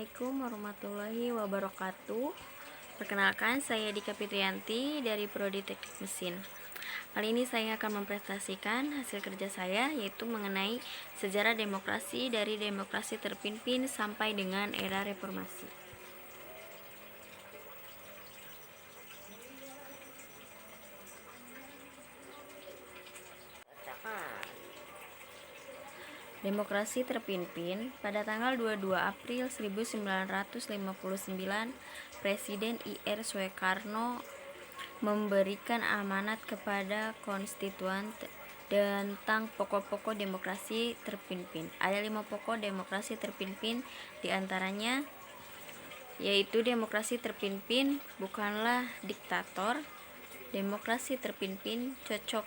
Assalamualaikum warahmatullahi wabarakatuh. Perkenalkan, saya Dika Fitriyanti dari Prodi Teknik Mesin. Kali ini saya akan mempresentasikan hasil kerja saya, yaitu mengenai sejarah demokrasi dari demokrasi terpimpin sampai dengan era reformasi. Demokrasi terpimpin pada tanggal 22 April 1959, Presiden Ir Soekarno memberikan amanat kepada konstituen tentang pokok-pokok demokrasi terpimpin. Ada 5 pokok demokrasi terpimpin, diantaranya yaitu demokrasi terpimpin bukanlah diktator, demokrasi terpimpin cocok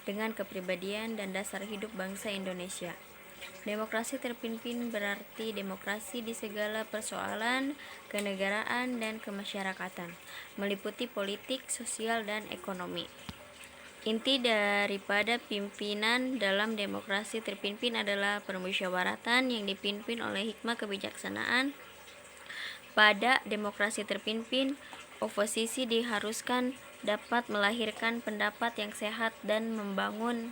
dengan kepribadian dan dasar hidup bangsa Indonesia. Demokrasi terpimpin berarti demokrasi di segala persoalan kenegaraan dan kemasyarakatan, meliputi politik, sosial, dan ekonomi. Inti daripada pimpinan dalam demokrasi terpimpin adalah permusyawaratan yang dipimpin oleh hikmah kebijaksanaan. Pada demokrasi terpimpin, oposisi diharuskan dapat melahirkan pendapat yang sehat dan membangun.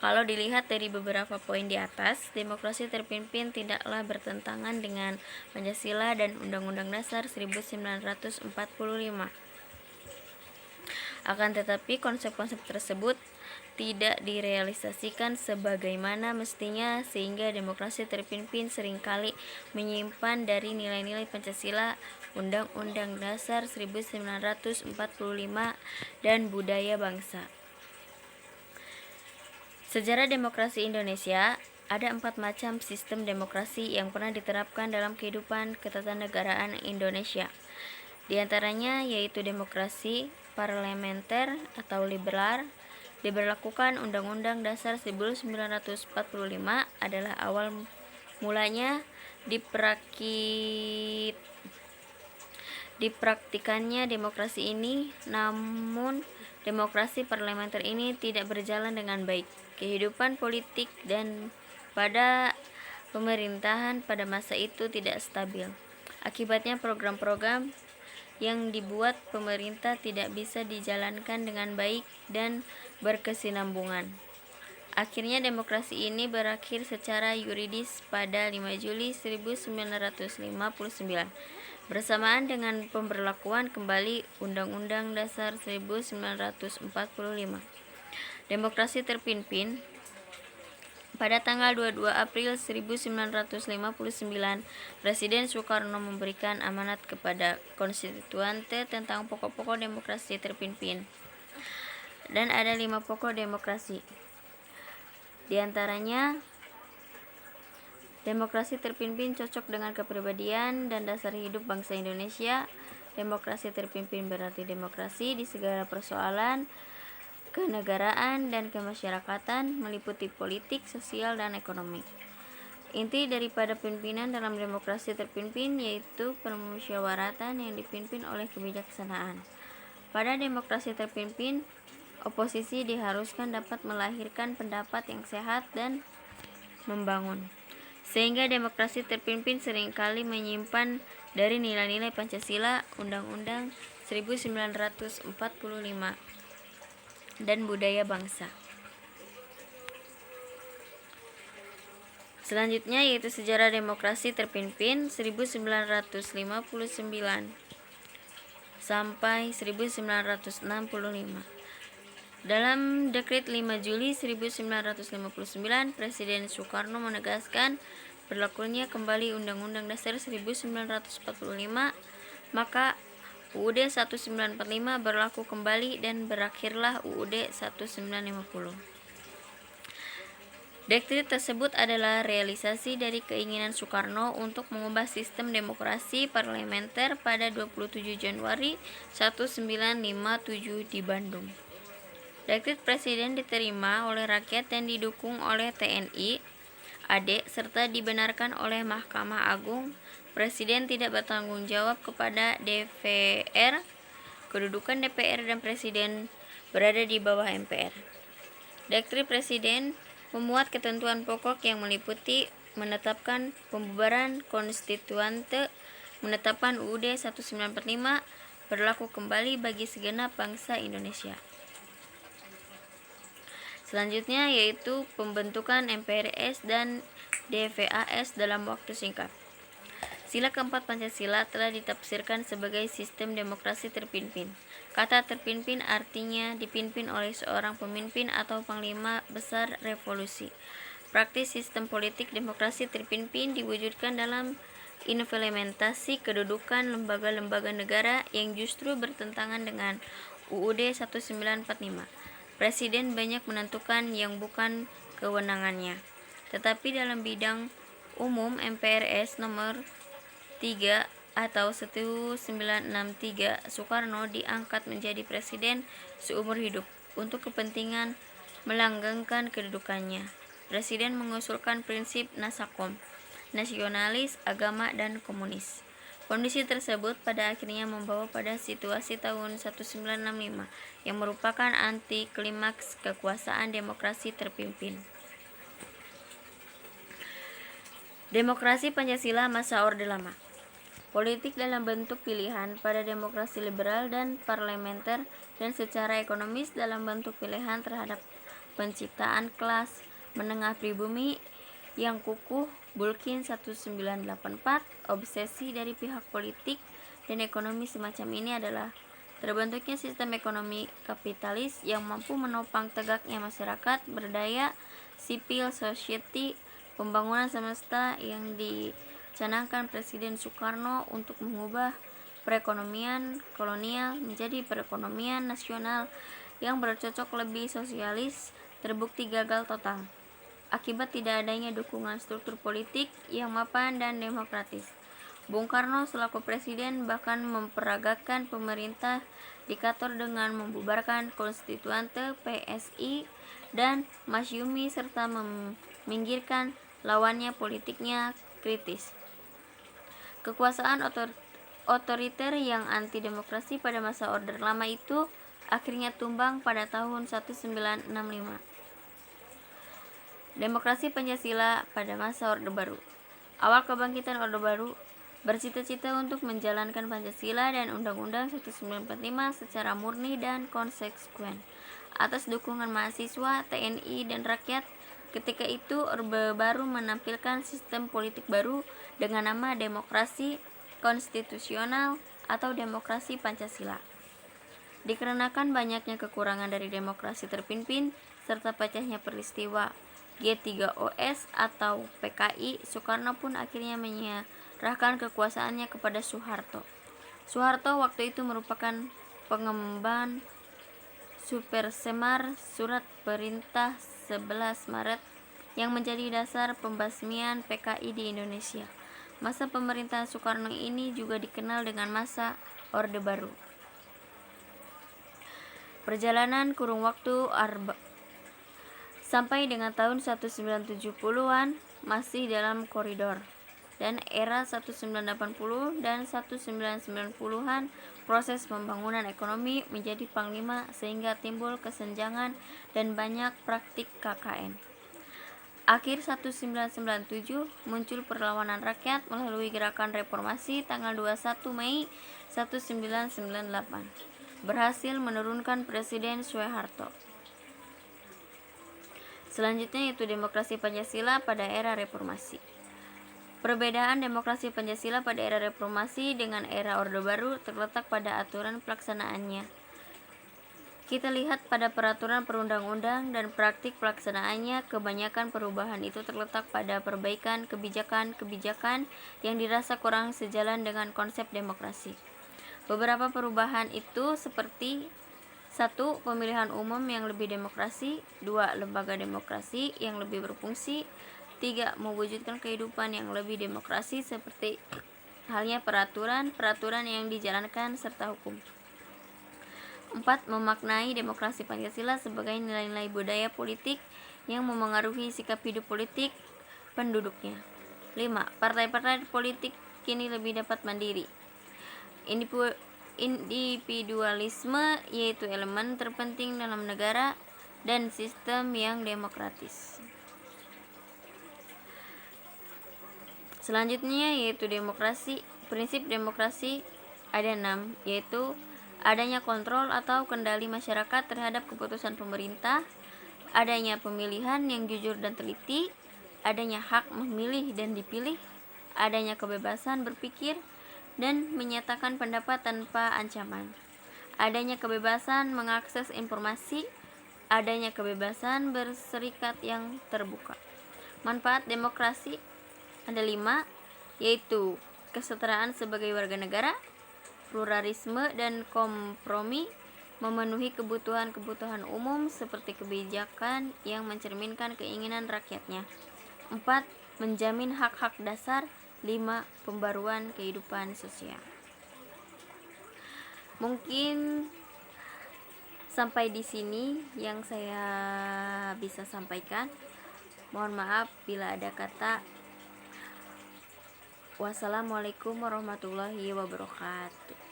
Kalau dilihat dari beberapa poin di atas, demokrasi terpimpin tidaklah bertentangan dengan Pancasila dan Undang-Undang Dasar 1945. Akan tetapi konsep-konsep tersebut tidak direalisasikan sebagaimana mestinya, sehingga demokrasi terpimpin seringkali menyimpan dari nilai-nilai Pancasila, Undang-Undang Dasar 1945, dan budaya bangsa. Sejarah demokrasi Indonesia. Ada 4 macam sistem demokrasi yang pernah diterapkan dalam kehidupan ketatanegaraan Indonesia. Di antaranya yaitu demokrasi parlementer atau liberal. Diberlakukan Undang-Undang Dasar 1945 adalah awal mulanya dipraktikannya demokrasi ini, namun demokrasi parlementer ini tidak berjalan dengan baik. Kehidupan politik dan pada pemerintahan pada masa itu tidak stabil. Akibatnya program-program yang dibuat pemerintah tidak bisa dijalankan dengan baik dan berkesinambungan. Akhirnya demokrasi ini berakhir secara yuridis pada 5 Juli 1959 bersamaan dengan pemberlakuan kembali Undang-Undang Dasar 1945. Demokrasi terpimpin. Pada tanggal 22 April 1959, Presiden Soekarno memberikan amanat kepada konstituante tentang pokok-pokok demokrasi terpimpin. Dan ada 5 pokok demokrasi. Di antaranya, demokrasi terpimpin cocok dengan kepribadian dan dasar hidup bangsa Indonesia. Demokrasi terpimpin berarti demokrasi di segala persoalan kenegaraan dan kemasyarakatan, meliputi politik, sosial, dan ekonomi. Inti daripada pimpinan dalam demokrasi terpimpin yaitu permusyawaratan yang dipimpin oleh kebijaksanaan. Pada demokrasi terpimpin, oposisi diharuskan dapat melahirkan pendapat yang sehat dan membangun. Sehingga demokrasi terpimpin seringkali menyimpan dari nilai-nilai Pancasila, Undang-Undang 1945, dan budaya bangsa. Selanjutnya yaitu sejarah demokrasi terpimpin 1959 sampai 1965. Dalam Dekret 5 Juli 1959, Presiden Soekarno menegaskan berlakunya kembali Undang-Undang Dasar 1945, maka UUD 1945 berlaku kembali dan berakhirlah UUD 1950. Dekret tersebut adalah realisasi dari keinginan Soekarno untuk mengubah sistem demokrasi parlementer pada 27 Januari 1957 di Bandung. Dekret Presiden diterima oleh rakyat dan didukung oleh TNI, AD, serta dibenarkan oleh Mahkamah Agung. Presiden tidak bertanggung jawab kepada DPR. Kedudukan DPR dan Presiden berada di bawah MPR. Dekret Presiden memuat ketentuan pokok yang meliputi menetapkan pembubaran konstituante, menetapkan UUD 1945 berlaku kembali bagi segenap bangsa Indonesia. Selanjutnya yaitu pembentukan MPRS dan DVAS dalam waktu singkat. Sila keempat Pancasila telah ditafsirkan sebagai sistem demokrasi terpimpin. Kata terpimpin artinya dipimpin oleh seorang pemimpin atau panglima besar revolusi. Praktis sistem politik demokrasi terpimpin diwujudkan dalam implementasi kedudukan lembaga-lembaga negara yang justru bertentangan dengan UUD 1945. Presiden banyak menentukan yang bukan kewenangannya. Tetapi dalam bidang umum MPRS nomor 3 atau 1963, Soekarno diangkat menjadi presiden seumur hidup untuk kepentingan melanggengkan kedudukannya. Presiden mengusulkan prinsip Nasakom, nasionalis, agama, dan komunis. Kondisi tersebut pada akhirnya membawa pada situasi tahun 1965 yang merupakan anti klimaks kekuasaan demokrasi terpimpin. Demokrasi Pancasila masa Orde Lama. Politik dalam bentuk pilihan pada demokrasi liberal dan parlementer, dan secara ekonomis dalam bentuk pilihan terhadap penciptaan kelas menengah pribumi yang kukuh. Bulkin 1984. Obsesi dari pihak politik dan ekonomi semacam ini adalah terbentuknya sistem ekonomi kapitalis yang mampu menopang tegaknya masyarakat berdaya, civil society, pembangunan semesta yang dicanangkan Presiden Soekarno untuk mengubah perekonomian kolonial menjadi perekonomian nasional yang bercocok lebih sosialis, terbukti gagal total akibat tidak adanya dukungan struktur politik yang mapan dan demokratis. Bung Karno selaku presiden bahkan memperagakan pemerintah diktator dengan membubarkan konstituante PSI dan Masyumi serta meminggirkan lawannya politiknya kritis. Kekuasaan otoriter yang anti demokrasi pada masa Orde Lama itu akhirnya tumbang pada tahun 1965. Demokrasi Pancasila pada masa Orde Baru. Awal kebangkitan Orde Baru bercita-cita untuk menjalankan Pancasila dan Undang-Undang 1945 secara murni dan konsekuen atas dukungan mahasiswa, TNI, dan rakyat. Ketika itu Orde Baru menampilkan sistem politik baru dengan nama demokrasi konstitusional atau demokrasi Pancasila. Dikarenakan banyaknya kekurangan dari demokrasi terpimpin serta pecahnya peristiwa G3OS atau PKI, Soekarno pun akhirnya menyerahkan kekuasaannya kepada Soeharto. Soeharto waktu itu merupakan pengemban Supersemar Surat Perintah 11 Maret yang menjadi dasar pembasmian PKI di Indonesia. Masa pemerintahan Soekarno ini juga dikenal dengan masa Orde Baru. Perjalanan kurun waktu sampai dengan tahun 1970-an masih dalam koridor, dan era 1980 dan 1990-an proses pembangunan ekonomi menjadi panglima sehingga timbul kesenjangan dan banyak praktik KKN. Akhir 1997 muncul perlawanan rakyat melalui gerakan reformasi tanggal 21 Mei 1998 berhasil menurunkan Presiden Soeharto. Selanjutnya yaitu demokrasi Pancasila pada era reformasi. Perbedaan demokrasi Pancasila pada era reformasi dengan era Orde Baru terletak pada aturan pelaksanaannya. Kita lihat pada peraturan perundang-undang dan praktik pelaksanaannya, kebanyakan perubahan itu terletak pada perbaikan kebijakan-kebijakan yang dirasa kurang sejalan dengan konsep demokrasi. Beberapa perubahan itu seperti 1. Pemilihan umum yang lebih demokrasi. 2. Lembaga demokrasi yang lebih berfungsi. 3. Mewujudkan kehidupan yang lebih demokrasi seperti halnya peraturan yang dijalankan serta hukum. 4. Memaknai demokrasi Pancasila sebagai nilai-nilai budaya politik yang memengaruhi sikap hidup politik penduduknya. 5. Partai-partai politik kini lebih dapat mandiri. Individualisme yaitu elemen terpenting dalam negara dan sistem yang demokratis. Selanjutnya yaitu demokrasi. Prinsip demokrasi ada 6, yaitu adanya kontrol atau kendali masyarakat terhadap keputusan pemerintah, adanya pemilihan yang jujur dan teliti, adanya hak memilih dan dipilih, adanya kebebasan berpikir dan menyatakan pendapat tanpa ancaman, adanya kebebasan mengakses informasi, adanya kebebasan berserikat yang terbuka. Manfaat demokrasi ada 5, yaitu kesetaraan sebagai warga negara, pluralisme dan kompromi, memenuhi kebutuhan-kebutuhan umum seperti kebijakan yang mencerminkan keinginan rakyatnya. 4. Menjamin hak-hak dasar. 5. Pembaruan kehidupan sosial. Mungkin sampai di sini yang saya bisa sampaikan. Mohon maaf bila ada kata. Wassalamualaikum warahmatullahi wabarakatuh.